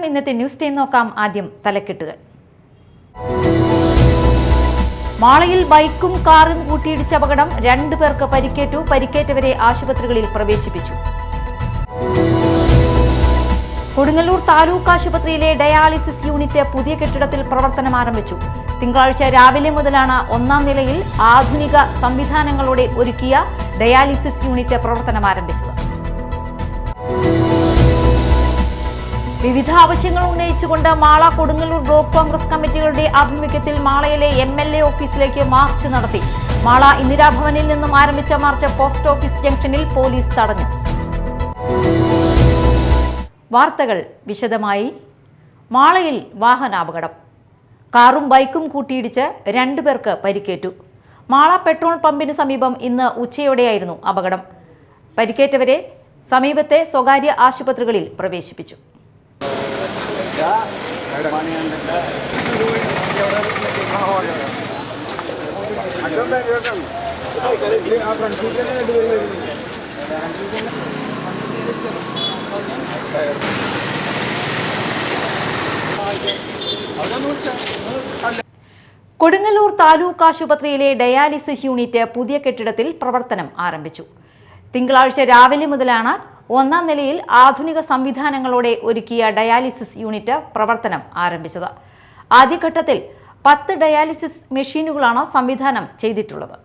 നമസ്കാരം. ഇന്നത്തെ news time നോക്കാം. ആദ്യം തലക്കെട്ടുകൾ. മാളയിൽ ബൈക്കും കാറും കൂട്ടിയിടിച്ച അപകടം, 2 പേർക്ക് പരിക്കേറ്റു. പരിക്കേറ്റവരെ ആശുപത്രികളിൽ പ്രവേശിപ്പിച്ചു. കൊടുങ്ങല്ലൂർ താലൂക്ക് ആശുപത്രിയിലെ ഡയാലിസിസ് യൂണിറ്റ് പുതിയ കെട്ടിടത്തിൽ പ്രവർത്തനം ആരംഭിച്ചു. തിങ്കളാഴ്ച രാവിലെ മുതലാണ് 1-ാം നിലയിൽ ആധുനിക സംവിധാനങ്ങളോടെ ഒരുക്കിയ ഡയാലിസിസ് യൂണിറ്റ് പ്രവർത്തനം ആരംഭിച്ചത്. വിവിധ ആവശ്യങ്ങൾ ഉന്നയിച്ചുകൊണ്ട് മാള കൊടുങ്ങല്ലൂർ ബ്ലോക്ക് കോൺഗ്രസ് കമ്മിറ്റികളുടെ ആഭിമുഖ്യത്തിൽ മാളയിലെ MLA ഓഫീസിലേക്ക് മാർച്ച് നടത്തി. മാള ഇന്ദിരാഭവനിൽ നിന്നും ആരംഭിച്ച മാർച്ച് പോസ്റ്റ് ഓഫീസ് ജംഗ്ഷനിൽ പോലീസ് തടഞ്ഞു. വാർത്തകൾ വിശദമായി. മാളയിൽ വാഹനാപകടം, കാറും ബൈക്കും കൂട്ടിയിടിച്ച് 2 പേർക്ക് പരിക്കേറ്റു. മാള പെട്രോൾ പമ്പിന് സമീപം ഇന്ന് ഉച്ചയോടെയായിരുന്നു അപകടം. പരിക്കേറ്റവരെ സമീപത്തെ സ്വകാര്യ ആശുപത്രികളിൽ പ്രവേശിപ്പിച്ചു. കൊടുങ്ങല്ലൂർ താലൂക്ക് ആശുപത്രിയിലെ ഡയാലിസിസ് യൂണിറ്റ് പുതിയ കെട്ടിടത്തിൽ പ്രവർത്തനം ആരംഭിച്ചു. തിങ്കളാഴ്ച രാവിലെ മുതലാണ് 1-ാം നിലയിൽ ആധുനിക സംവിധാനങ്ങളോടെ ഒരുക്കിയ ഡയാലിസിസ് യൂണിറ്റ് പ്രവർത്തനം ആരംഭിച്ചത്. ആദ്യഘട്ടത്തിൽ 10 ഡയാലിസിസ് മെഷീനുകളാണ് സംവിധാനം ചെയ്തിട്ടുള്ളത്.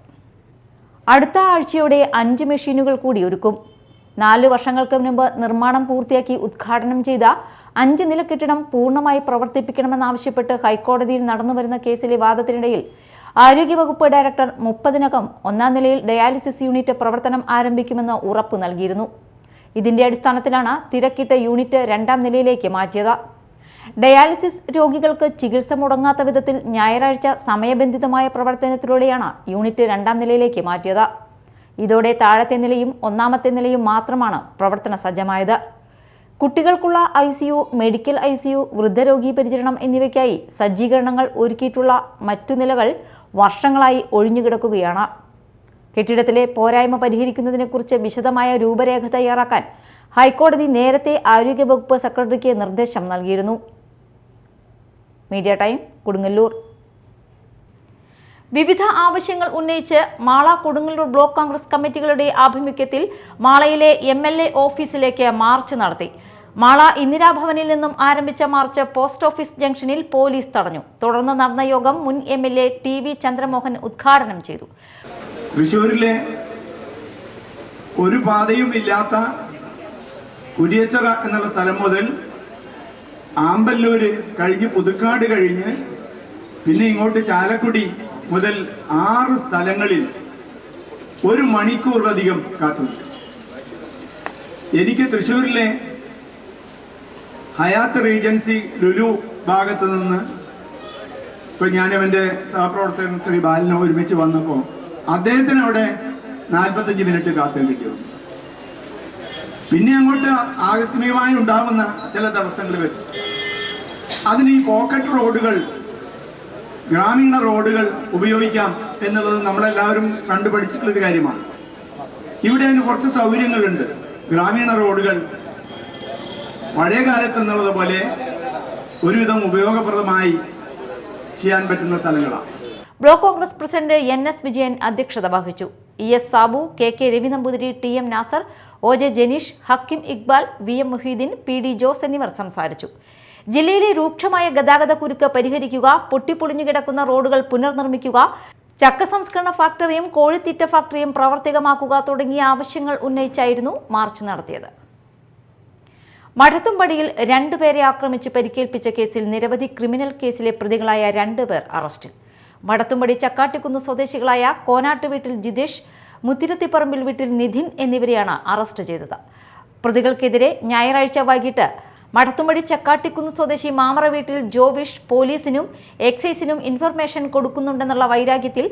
അടുത്ത ആഴ്ചയോടെ 5 മെഷീനുകൾ കൂടി ഒരുക്കും. 4 വർഷങ്ങൾക്ക് മുൻപ് നിർമ്മാണം പൂർത്തിയാക്കി ഉദ്ഘാടനം ചെയ്ത 5 നില കെട്ടിടം പൂർണ്ണമായി പ്രവർത്തിപ്പിക്കണമെന്നാവശ്യപ്പെട്ട് ഹൈക്കോടതിയിൽ നടന്നുവരുന്ന കേസിലെ വാദത്തിനിടയിൽ ആരോഗ്യവകുപ്പ് ഡയറക്ടർ 30-നകം 1-ാം നിലയിൽ ഡയാലിസിസ് യൂണിറ്റ് പ്രവർത്തനം ആരംഭിക്കുമെന്ന് ഉറപ്പ് നൽകിയിരുന്നു. ഇതിന്റെ അടിസ്ഥാനത്തിലാണ് തിരക്കിട്ട യൂണിറ്റ് 2-ാം നിലയിലേക്ക് മാറ്റിയത്. ഡയാലിസിസ് രോഗികൾക്ക് ചികിത്സ മുടങ്ങാത്ത വിധത്തിൽ ഞായറാഴ്ച സമയബന്ധിതമായ പ്രവർത്തനത്തിലൂടെയാണ് യൂണിറ്റ് 2-ാം നിലയിലേക്ക് മാറ്റിയത്. ഇതോടെ താഴത്തെ നിലയും 1-ാമത്തെ നിലയും മാത്രമാണ് പ്രവർത്തന സജ്ജമായത്. കുട്ടികൾക്കുള്ള ICU, മെഡിക്കൽ ICU, വൃദ്ധരോഗി പരിചരണം എന്നിവയ്ക്കായി സജ്ജീകരണങ്ങൾ ഒരുക്കിയിട്ടുള്ള മറ്റു നിലകൾ വർഷങ്ങളായി ഒഴിഞ്ഞുകിടക്കുകയാണ്. കെട്ടിടത്തിലെ പോരായ്മ പരിഹരിക്കുന്നതിനെക്കുറിച്ച് വിശദമായ രൂപരേഖ തയ്യാറാക്കാൻ ഹൈക്കോടതി നേരത്തെ ആരോഗ്യവകുപ്പ് സെക്രട്ടറിക്ക് നിർദ്ദേശം നൽകിയിരുന്നു. Media time, Kodungallur. വിവിധ ആവശ്യങ്ങൾ ഉന്നയിച്ച് മാള കൊടുങ്ങല്ലൂർ ബ്ലോക്ക് കോൺഗ്രസ് കമ്മിറ്റികളുടെ ആഭിമുഖ്യത്തിൽ മാളയിലെ MLA ഓഫീസിലേക്ക് മാർച്ച് നടത്തി. മാള ഇന്ദിരാഭവനിൽ നിന്നും ആരംഭിച്ച മാർച്ച് പോസ്റ്റ് ഓഫീസ് ജംഗ്ഷനിൽ പോലീസ് തടഞ്ഞു. തുടർന്ന് നടന്ന യോഗം മുൻ MLA TV ചന്ദ്രമോഹൻ ഉദ്ഘാടനം ചെയ്തു. തൃശ്ശൂരിലെ ഒരു പാതയും ഇല്ലാത്ത കുരിയച്ചിറ എന്നുള്ള സ്ഥലം മുതൽ ആമ്പല്ലൂര് കഴിഞ്ഞ് പുതുക്കാട് കഴിഞ്ഞ് പിന്നെ ഇങ്ങോട്ട് ചാലക്കുടി മുതൽ 6 സ്ഥലങ്ങളിൽ 1 മണിക്കൂറിലധികം കാത്തുനിന്നു. എനിക്ക് തൃശ്ശൂരിലെ ഹയാത്ത് റീജൻസി ലുലു ഭാഗത്ത് നിന്ന് ഇപ്പൊ ഞാനവന്റെ സഹപ്രവർത്തകൻ ശ്രീ ബാലനെ ഒരുമിച്ച് വന്നപ്പോൾ അദ്ദേഹത്തിന് അവിടെ 45 മിനിറ്റ് കാത്തേണ്ടി വന്നു. പിന്നെ അങ്ങോട്ട് ആകസ്മികമായി ഉണ്ടാകുന്ന ചില തടസ്സങ്ങൾ വരും. അതിന് ഈ പോക്കറ്റ് റോഡുകൾ, ഗ്രാമീണ റോഡുകൾ ഉപയോഗിക്കാം എന്നുള്ളത് നമ്മളെല്ലാവരും കണ്ടുപഠിച്ചിട്ടുള്ളൊരു കാര്യമാണ്. ഇവിടെ അതിന് കുറച്ച് സൗകര്യങ്ങളുണ്ട്. ഗ്രാമീണ റോഡുകൾ പഴയ കാലത്ത് എന്നുള്ളത് പോലെ ഒരുവിധം ഉപയോഗപ്രദമായി ചെയ്യാൻ പറ്റുന്ന സ്ഥലങ്ങളാണ്. Block Congress president NS Vijayan അധ്യക്ഷത വഹിച്ചു. ES Sabu, KK Ravi Namboothiri, TM Nasar, OJ Janeesh, Hakim Iqbal, VM Mohiuddin, PD Jose എന്നിവർ സംസാരിച്ചു. ജില്ലയിലെ രൂക്ഷമായ ഗതാഗത കുരുക്ക് പരിഹരിക്കുക, പൊട്ടിപ്പൊളിഞ്ഞു കിടക്കുന്ന റോഡുകൾ പുനർനിർമ്മിക്കുക, ചക്ക സംസ്കരണ ഫാക്ടറിയും കോഴിത്തീറ്റ ഫാക്ടറിയും പ്രാവർത്തികമാക്കുക തുടങ്ങിയ ആവശ്യങ്ങൾ ഉന്നയിച്ചായിരുന്നു മാർച്ച് നടത്തിയത്. മഠത്തുംപടിയിൽ 2 പേരെ ആക്രമിച്ച് പരിക്കേൽപ്പിച്ച കേസിൽ നിരവധി ക്രിമിനൽ കേസിലെ പ്രതികളായ 2 പേർ അറസ്റ്റിൽ. മഠത്തുംപടി ചക്കാട്ടിക്കുന്ന് സ്വദേശികളായ കോനാട്ട് വീട്ടിൽ ജിതേഷ്, മുത്തിരത്തിപ്പറമ്പിൽ വീട്ടിൽ നിധിൻ എന്നിവരെയാണ് അറസ്റ്റ് ചെയ്തത്. പ്രതികൾക്കെതിരെ ഞായറാഴ്ച വൈകിട്ട് മഠത്തുംപടി ചക്കാട്ടിക്കുന്ന് സ്വദേശി മാമറ വീട്ടിൽ ജോവിഷ് പോലീസിനും എക്സൈസിനും ഇൻഫർമേഷൻ കൊടുക്കുന്നുണ്ടെന്നുള്ള വൈരാഗ്യത്തിൽ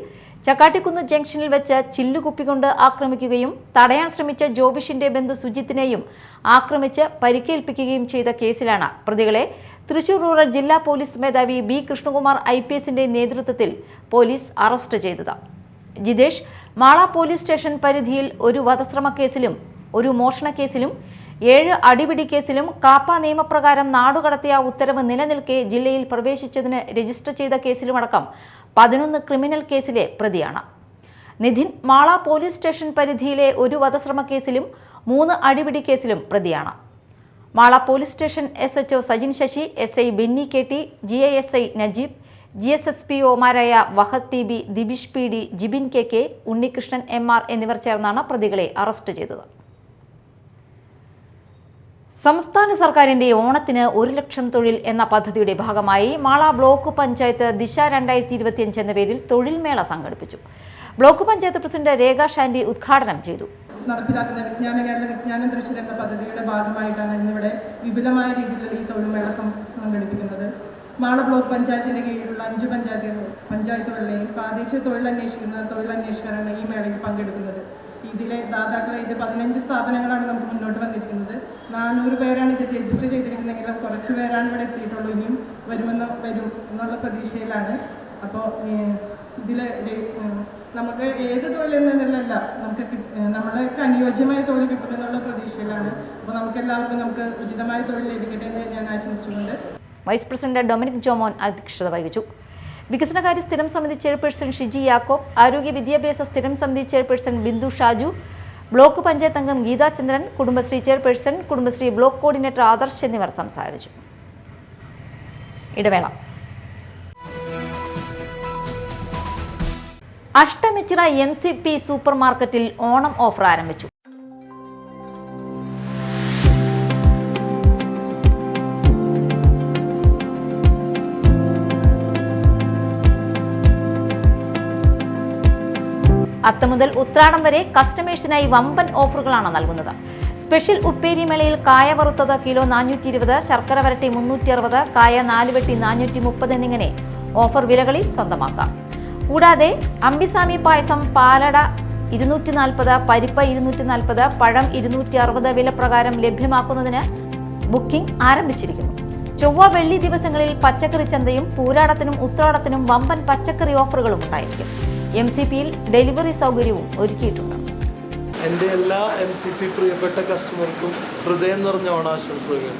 ചക്കാട്ടിക്കുന്ന് ജംഗ്ഷനിൽ വെച്ച് ചില്ലുകുപ്പികൊണ്ട് ആക്രമിക്കുകയും തടയാൻ ശ്രമിച്ച ജോവിഷിന്റെ ബന്ധു സുജിത്തിനെയും ആക്രമിച്ച് പരിക്കേൽപ്പിക്കുകയും ചെയ്ത കേസിലാണ് പ്രതികളെ തൃശൂർ റൂറൽ ജില്ലാ പോലീസ് മേധാവി B കൃഷ്ണകുമാർ IPSന്റെ നേതൃത്വത്തിൽ പോലീസ് അറസ്റ്റ് ചെയ്തത്. ജിതേഷ് മാള പോലീസ് സ്റ്റേഷൻ പരിധിയിൽ ഒരു വധശ്രമ കേസിലും ഒരു മോഷണ കേസിലും 7 അടിപിടി കേസിലും കാപ്പ നിയമപ്രകാരം നാടുകടത്തിയ ഉത്തരവ് നിലനിൽക്കെ ജില്ലയിൽ പ്രവേശിച്ചതിന് രജിസ്റ്റർ ചെയ്ത കേസിലുമടക്കം 11 ക്രിമിനൽ കേസിലെ പ്രതിയാണ്. നിധിൻ മാള പോലീസ് സ്റ്റേഷൻ പരിധിയിലെ ഒരു വധശ്രമ കേസിലും 3 അടിപിടി കേസിലും പ്രതിയാണ്. Mala police station SHO Sajin Sashi, SI Benny KT, GISI Najeeb, GSSPOമാരായ Wahad TB, Dibish PD, Jibin KK, Unnikrishnan MR എന്നിവർ ചേർന്നാണ് പ്രതികളെ അറസ്റ്റ് ചെയ്തത്. സംസ്ഥാന സർക്കാരിന്റെ ഓണത്തിന് 1 ലക്ഷം തൊഴിൽ എന്ന പദ്ധതിയുടെ ഭാഗമായി മാള ബ്ലോക്ക് പഞ്ചായത്ത് ദിശ 2025 എന്ന പേരിൽ തൊഴിൽ മേള സംഘടിപ്പിച്ചു. ബ്ലോക്ക് പഞ്ചായത്ത് പ്രസിഡന്റ് രേഖ ഷാൻഡി ഉദ്ഘാടനം ചെയ്തു. നടപ്പിലാക്കുന്ന വിജ്ഞാന കേരള വിജ്ഞാനം തൃശ്ശൂർ എന്ന പദ്ധതിയുടെ ഭാഗമായിട്ടാണ് ഇന്നിവിടെ വിപുലമായ രീതിയിലുള്ള ഈ തൊഴിൽ മേള സംഘടിപ്പിക്കുന്നത്. മാള ബ്ലോക്ക് പഞ്ചായത്തിന്റെ കീഴിലുള്ള 5 പഞ്ചായത്തുകളിലെയും പ്രാദേശിക തൊഴിൽ അന്വേഷകരാണ് ഈ മേളയിൽ പങ്കെടുക്കുന്നത്. ഇതിലെ ദാതാക്കളായിട്ട് 15 സ്ഥാപനങ്ങളാണ് നമുക്ക് മുന്നോട്ട് വന്നിരിക്കുന്നത്. 400 പേരാണ് ഇത് രജിസ്റ്റർ ചെയ്തിരിക്കുന്നതെങ്കിലും കുറച്ച് പേരാണ് ഇവിടെ എത്തിയിട്ടുള്ളൂ. ഇനിയും വരും എന്നുള്ള പ്രതീക്ഷയിലാണ്. അപ്പോൾ ഇതിൽ നമുക്ക് ഏത് തൊഴിലെന്നല്ല, നമ്മൾക്ക് അനുയോജ്യമായ തൊഴിൽ കിട്ടുമെന്നുള്ള പ്രതീക്ഷയിലാണ്. അപ്പോൾ നമുക്ക് ഉചിതമായ തൊഴിൽ ലഭിക്കട്ടെ എന്ന് ഞാൻ ആശംസിച്ചുകൊണ്ട് വൈസ് പ്രസിഡന്റ് ഡൊമിനിക് ജോമോൻ അധ്യക്ഷത വഹിച്ചു. വികസനകാര്യ സ്ഥിരം സമിതി ചെയർപേഴ്സൺ ഷിജി യാക്കോബ്, ആരോഗ്യ വിദ്യാഭ്യാസ സ്ഥിരം സമിതി ചെയർപേഴ്സൺ ബിന്ദു ഷാജു, ബ്ലോക്ക് പഞ്ചായത്ത് അംഗം Geethachandran, Kudumbashree chairperson, Kudumbashree block coordinator Adarsh എന്നിവർ സംസാരിച്ചു. ഇടവേള. അഷ്ടമിച്ചിറ MCP സൂപ്പർ മാർക്കറ്റിൽ ഓണം ഓഫർ ആരംഭിച്ചു. അത്തം മുതൽ ഉത്രാടം വരെ കസ്റ്റമേഴ്സിനായി വമ്പൻ ഓഫറുകളാണ് നൽകുന്നത്. സ്പെഷ്യൽ ഉപ്പേരി മേളയിൽ കായ വറുത്തത് കിലോ 420, ശർക്കര വരട്ടി 360, കായ 4 വെട്ടി 430 എന്നിങ്ങനെ ഓഫർ വിലകളിൽ സ്വന്തമാക്കാം. കൂടാതെ അമ്പിസാമി പായസം പാലട 240, പരിപ്പ് 240, പഴം 260 വില പ്രകാരം ലഭ്യമാക്കുന്നതിന് ബുക്കിംഗ് ആരംഭിച്ചിരിക്കുന്നു. ചൊവ്വ വെള്ളി ദിവസങ്ങളിൽ പച്ചക്കറി ചന്തയും പൂരാടത്തിനും ഉത്രാടത്തിനും വമ്പൻ പച്ചക്കറി ഓഫറുകളും ഉണ്ടായിരിക്കും. MCPയിൽ ഡെലിവറി സൗകര്യവും ഒരുക്കിയിട്ടുണ്ട്. എൻ്റെ എല്ലാ MCP പ്രിയപ്പെട്ട കസ്റ്റമർക്കും ഹൃദയം നിറഞ്ഞ ഓണാശംസകൾ.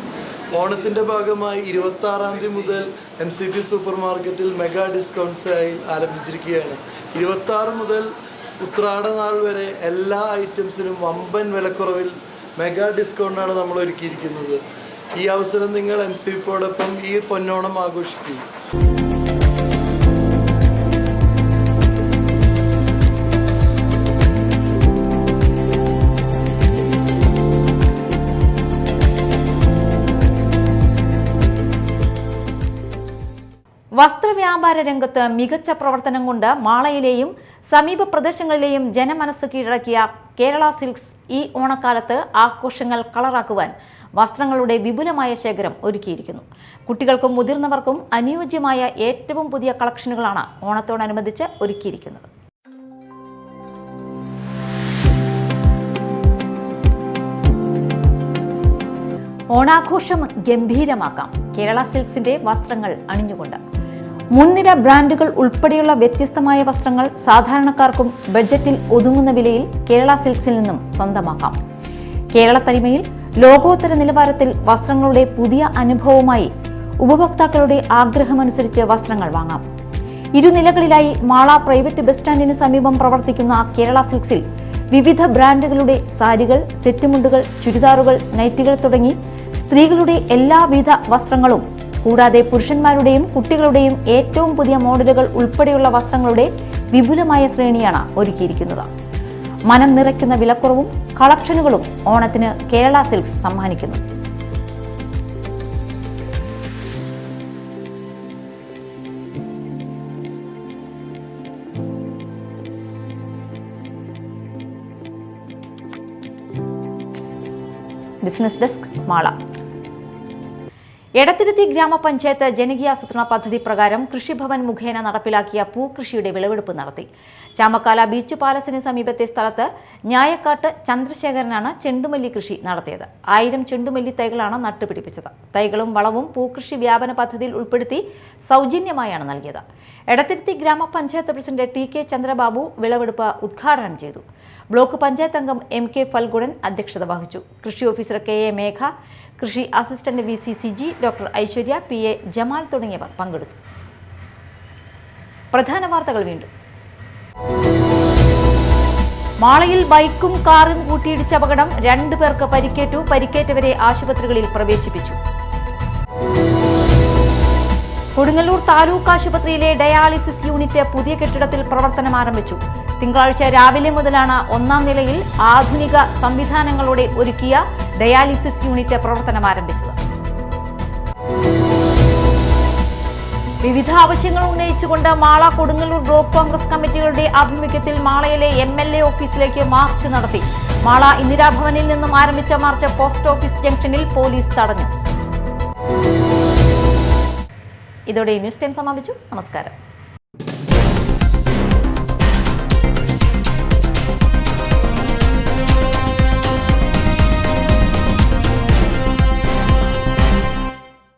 ഓണത്തിൻ്റെ ഭാഗമായി 26-ാം തീയതി മുതൽ MCP സൂപ്പർ മാർക്കറ്റിൽ മെഗാ ഡിസ്കൗണ്ട് സെയിൽ ആരംഭിച്ചിരിക്കുകയാണ്. 26 മുതൽ ഉത്രാട നാൾ വരെ എല്ലാ ഐറ്റംസിനും വമ്പൻ വിലക്കുറവിൽ മെഗാ ഡിസ്കൗണ്ടാണ് നമ്മൾ ഒരുക്കിയിരിക്കുന്നത്. ഈ അവസരം നിങ്ങൾ MCPയോടൊപ്പം ഈ പൊന്നോണം ആഘോഷിക്കും. വസ്ത്രവ്യാപാര രംഗത്ത് മികച്ച പ്രവർത്തനം കൊണ്ട് മാളയിലെയും സമീപ പ്രദേശങ്ങളിലെയും ജനമനസ്സ് കീഴടക്കിയ കേരള സിൽക്സ് ഈ ഓണക്കാലത്ത് ആഘോഷങ്ങൾ കളറാക്കുവാൻ വസ്ത്രങ്ങളുടെ വിപുലമായ ശേഖരം ഒരുക്കിയിരിക്കുന്നു. കുട്ടികൾക്കും മുതിർന്നവർക്കും അനുയോജ്യമായ ഏറ്റവും പുതിയ കളക്ഷനുകളാണ് ഓണത്തോടനുബന്ധിച്ച് ഒരുക്കിയിരിക്കുന്നത്. ഓണാഘോഷം ഗംഭീരമാക്കാം കേരള സിൽക്സിന്റെ വസ്ത്രങ്ങൾ അണിഞ്ഞുകൊണ്ട്. മുൻനിര ബ്രാൻഡുകൾ ഉൾപ്പെടെയുള്ള വ്യത്യസ്തമായ വസ്ത്രങ്ങൾ സാധാരണക്കാർക്കും ബഡ്ജറ്റിൽ ഒതുങ്ങുന്ന വിലയിൽ കേരള സിൽക്സിൽ നിന്നും സ്വന്തമാക്കാം. കേരള തനിമയിൽ ലോകോത്തര നിലവാരത്തിൽ വസ്ത്രങ്ങളുടെ പുതിയ അനുഭവവുമായി ഉപഭോക്താക്കളുടെ ആഗ്രഹമനുസരിച്ച് വസ്ത്രങ്ങൾ വാങ്ങാം. ഇരുനിലകളിലായി മാള പ്രൈവറ്റ് ബസ് സ്റ്റാൻഡിന് സമീപം പ്രവർത്തിക്കുന്ന കേരള സിൽക്സിൽ വിവിധ ബ്രാൻഡുകളുടെ സാരികൾ, സെറ്റുമുണ്ടുകൾ, ചുരിദാറുകൾ, നൈറ്റികൾ തുടങ്ങി സ്ത്രീകളുടെ എല്ലാവിധ വസ്ത്രങ്ങളും കൂടാതെ പുരുഷന്മാരുടെയും കുട്ടികളുടെയും ഏറ്റവും പുതിയ മോഡലുകൾ ഉൾപ്പെടെയുള്ള വസ്ത്രങ്ങളുടെ വിപുലമായ ശ്രേണിയാണ് ഒരുക്കിയിരിക്കുന്നത്. മനം നിറയ്ക്കുന്ന വിലക്കുറവും കളക്ഷനുകളും ഓണത്തിന് കേരള സിൽക്സ് സമ്മാനിക്കുന്നു. Business desk Mala. എടത്തിരുത്തി ഗ്രാമപഞ്ചായത്ത് ജനകീയാസൂത്രണ പദ്ധതി പ്രകാരം കൃഷിഭവൻ മുഖേന നടപ്പിലാക്കിയ പൂക്കൃഷിയുടെ വിളവെടുപ്പ് നടത്തി. ചാമക്കാല ബീച്ച് പാലസിന് സമീപത്തെ സ്ഥലത്ത് ഞായക്കാട്ട് ചന്ദ്രശേഖരനാണ് ചെണ്ടുമല്ലി കൃഷി നടത്തിയത്. 1000 ചെണ്ടുമല്ലി തൈകളാണ് നട്ടുപിടിപ്പിച്ചത്. തൈകളും വളവും പൂക്കൃഷി വ്യാപന പദ്ധതിയിൽ ഉൾപ്പെടുത്തി സൗജന്യമായാണ് നൽകിയത്. എടത്തിരുത്തി ഗ്രാമപഞ്ചായത്ത് പ്രസിഡന്റ് ടി കെ ചന്ദ്രബാബു വിളവെടുപ്പ് ഉദ്ഘാടനം ചെയ്തു. ബ്ലോക്ക് പഞ്ചായത്ത് അംഗം MK ഫൽഗുണൻ അധ്യക്ഷത വഹിച്ചു. കൃഷി ഓഫീസർ KA മേഘ, കൃഷി assistant VC Siji, doctor Aishwarya, PA Jamal തുടങ്ങിയവർ പങ്കെടുത്തു. പ്രധാന വാർത്തകൾ വീണ്ടും. മാളയിൽ ബൈക്കും കാറും കൂട്ടിയിടിച്ച അപകടം, 2 പേർക്ക് പരിക്കേറ്റു. പരിക്കേറ്റവരെ ആശുപത്രികളിൽ പ്രവേശിപ്പിച്ചു. കൊടുങ്ങല്ലൂർ താലൂക്ക് ആശുപത്രിയിലെ ഡയാലിസിസ് യൂണിറ്റ് പുതിയ കെട്ടിടത്തിൽ പ്രവർത്തനം ആരംഭിച്ചു. തിങ്കളാഴ്ച രാവിലെ മുതലാണ് 1-ാം നിലയിൽ ആധുനിക സംവിധാനങ്ങളോടെ ഒരുക്കിയ ഡയാലിസിസ് യൂണിറ്റ് പ്രവർത്തനം ആരംഭിച്ചത്. വിവിധ ആവശ്യങ്ങൾ ഉന്നയിച്ചുകൊണ്ട് മാള കൊടുങ്ങല്ലൂർ ബ്ലോക്ക് കോൺഗ്രസ് കമ്മിറ്റികളുടെ ആഭിമുഖ്യത്തിൽ മാളയിലെ MLA ഓഫീസിലേക്ക് മാർച്ച് നടത്തി. മാള ഇന്ദിരാഭവനിൽ നിന്നും ആരംഭിച്ച മാർച്ച് പോസ്റ്റ് ഓഫീസ് ജംഗ്ഷനിൽ പോലീസ് തടഞ്ഞു. ഇതോടെ ന്യൂസ് ടൈം സമാപിച്ചു. നമസ്കാരം.